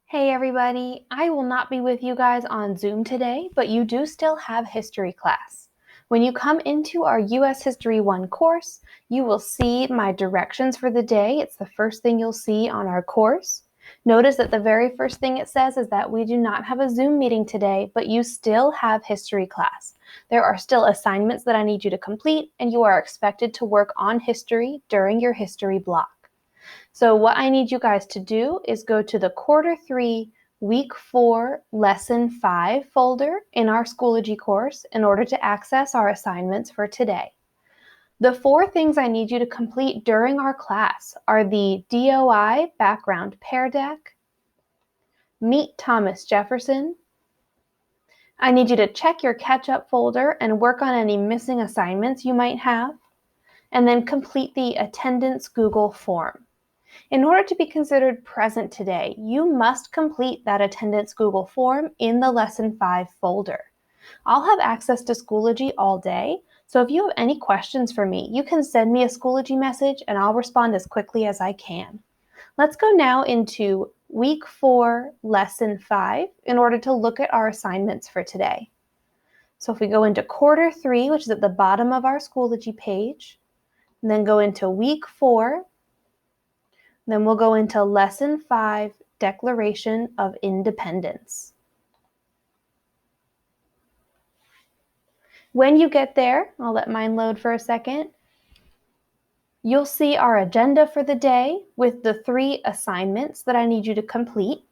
Hey everybody, I will not be with you guys on Zoom today, but you do still have history class. When you come into our US History 1 course, you will see my directions for the day. It's the first thing you'll see on our course. Notice that the very first thing it says is that we do not have a Zoom meeting today, but you still have history class. There are still assignments that I need you to complete, and you are expected to work on history during your history block. So what I need you guys to do is go to the Quarter 3, Week 4, Lesson 5 folder in our Schoology course in order to access our assignments for today. The 4 things I need you to complete during our class are the DOI Background Pear Deck, Meet Thomas Jefferson. I need you to check your catch-up folder and work on any missing assignments you might have, and then complete the attendance Google form. In order to be considered present today, you must complete that attendance Google form in the Lesson 5 folder. I'll have access to Schoology all day, so if you have any questions for me, you can send me a Schoology message and I'll respond as quickly as I can. Let's go now into Week 4, Lesson 5 in order to look at our assignments for today. So if we go into Quarter 3, which is at the bottom of our Schoology page, and then go into Week 4, then we'll go into Lesson 5, Declaration of Independence. When you get there, I'll let mine load for a second, you'll see our agenda for the day with the 3 assignments that I need you to complete.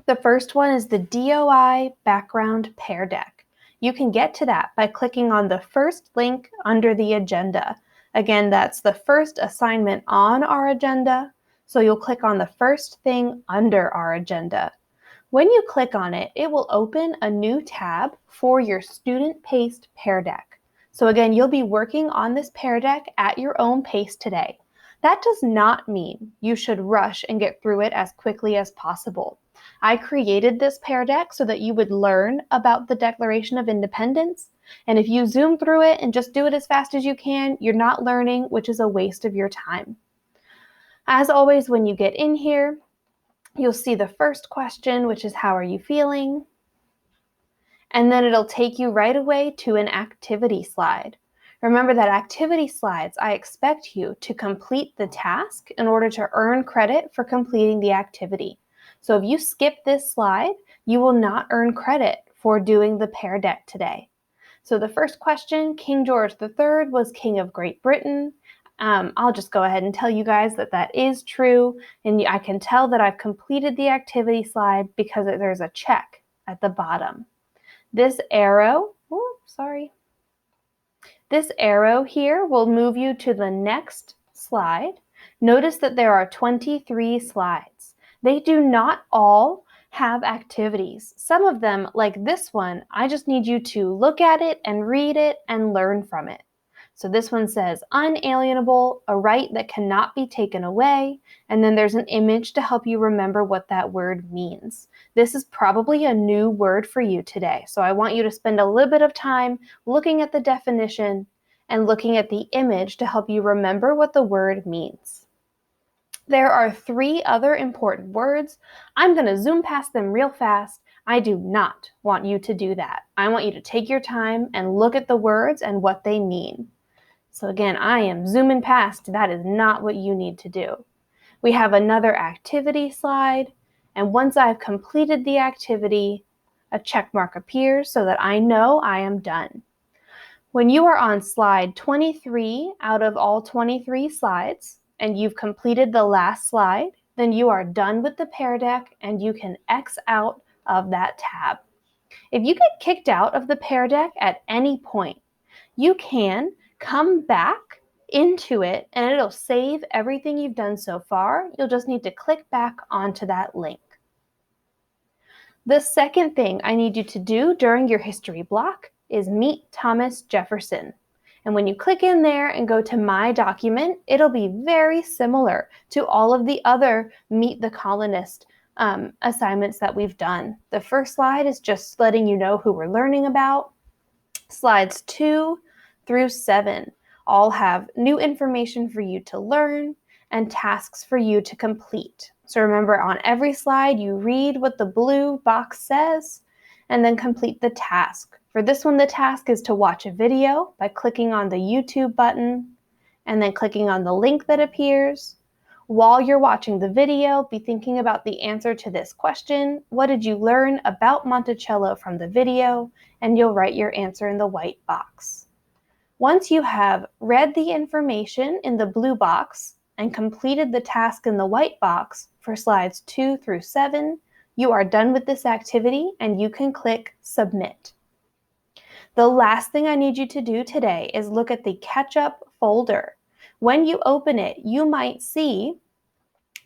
The first one is the DOI Background Pear Deck. You can get to that by clicking on the first link under the agenda. Again, that's the first assignment on our agenda. So you'll click on the first thing under our agenda. When you click on it, it will open a new tab for your student-paced pear deck. So again, you'll be working on this pear deck at your own pace today. That does not mean you should rush and get through it as quickly as possible. I created this pear deck so that you would learn about the Declaration of Independence. And if you zoom through it and just do it as fast as you can, you're not learning, which is a waste of your time. As always, when you get in here, you'll see the first question, which is how are you feeling? And then it'll take you right away to an activity slide. Remember that activity slides, I expect you to complete the task in order to earn credit for completing the activity. So if you skip this slide, you will not earn credit for doing the pear deck today. So the first question, King George III was King of Great Britain. I'll just go ahead and tell you guys that that is true, and I can tell that I've completed the activity slide because there's a check at the bottom. This arrow here will move you to the next slide. Notice that there are 23 slides. They do not all have activities. Some of them, like this one, I just need you to look at it and read it and learn from it. So this one says unalienable, a right that cannot be taken away, and then there's an image to help you remember what that word means. This is probably a new word for you today, so I want you to spend a little bit of time looking at the definition and looking at the image to help you remember what the word means. There are 3 other important words. I'm going to zoom past them real fast. I do not want you to do that. I want you to take your time and look at the words and what they mean. So again, I am zooming past. That is not what you need to do. We have another activity slide, and once I've completed the activity, a check mark appears so that I know I am done. When you are on slide 23 out of all 23 slides, and you've completed the last slide, then you are done with the pear deck and you can X out of that tab. If you get kicked out of the pear deck at any point, you can come back into it and it'll save everything you've done so far. You'll just need to click back onto that link. The second thing I need you to do during your history block is meet Thomas Jefferson. And when you click in there and go to My Document, it'll be very similar to all of the other Meet the Colonist assignments that we've done. The first slide is just letting you know who we're learning about. Slides 2 through 7 all have new information for you to learn and tasks for you to complete. So remember, on every slide, you read what the blue box says and then complete the task. For this one, the task is to watch a video by clicking on the YouTube button and then clicking on the link that appears. While you're watching the video, be thinking about the answer to this question. What did you learn about Monticello from the video? And you'll write your answer in the white box. Once you have read the information in the blue box and completed the task in the white box for slides 2 through 7, you are done with this activity and you can click Submit. The last thing I need you to do today is look at the catch-up folder. When you open it, you might see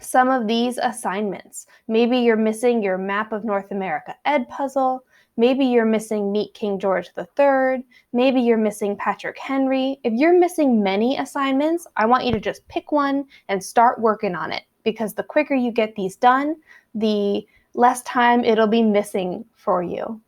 some of these assignments. Maybe you're missing your Map of North America Ed puzzle. Maybe you're missing Meet King George III. Maybe you're missing Patrick Henry. If you're missing many assignments, I want you to just pick one and start working on it, because the quicker you get these done, the less time it'll be missing for you.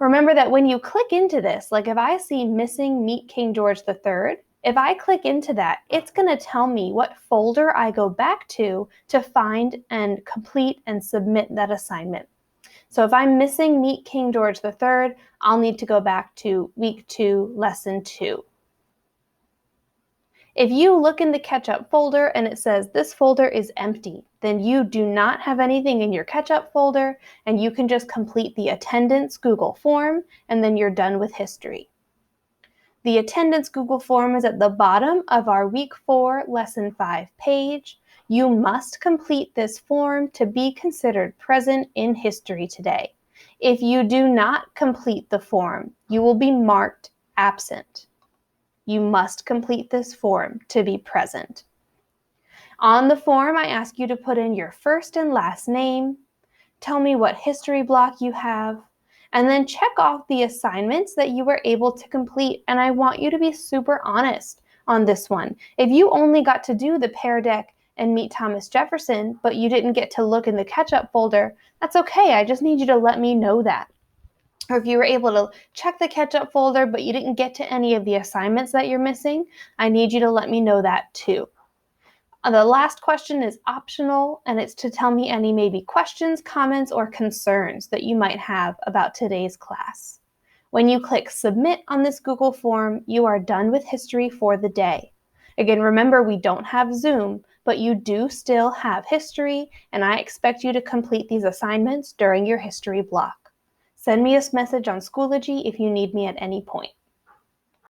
Remember that when you click into this, like if I see missing Meet King George III, if I click into that, it's going to tell me what folder I go back to find and complete and submit that assignment. So if I'm missing Meet King George III, I'll need to go back to week 2, lesson 2. If you look in the catch-up folder and it says this folder is empty, then you do not have anything in your catch-up folder and you can just complete the attendance Google form and then you're done with history. The attendance Google form is at the bottom of our week 4, lesson 5 page. You must complete this form to be considered present in history today. If you do not complete the form, you will be marked absent. You must complete this form to be present. On the form, I ask you to put in your first and last name, tell me what history block you have, and then check off the assignments that you were able to complete. And I want you to be super honest on this one. If you only got to do the Pear Deck and Meet Thomas Jefferson, but you didn't get to look in the catch-up folder, that's okay. I just need you to let me know that. Or if you were able to check the catch-up folder, but you didn't get to any of the assignments that you're missing, I need you to let me know that too. The last question is optional, and it's to tell me any maybe questions, comments, or concerns that you might have about today's class. When you click Submit on this Google form, you are done with history for the day. Again, remember, we don't have Zoom, but you do still have history, and I expect you to complete these assignments during your history block. Send me a message on Schoology if you need me at any point.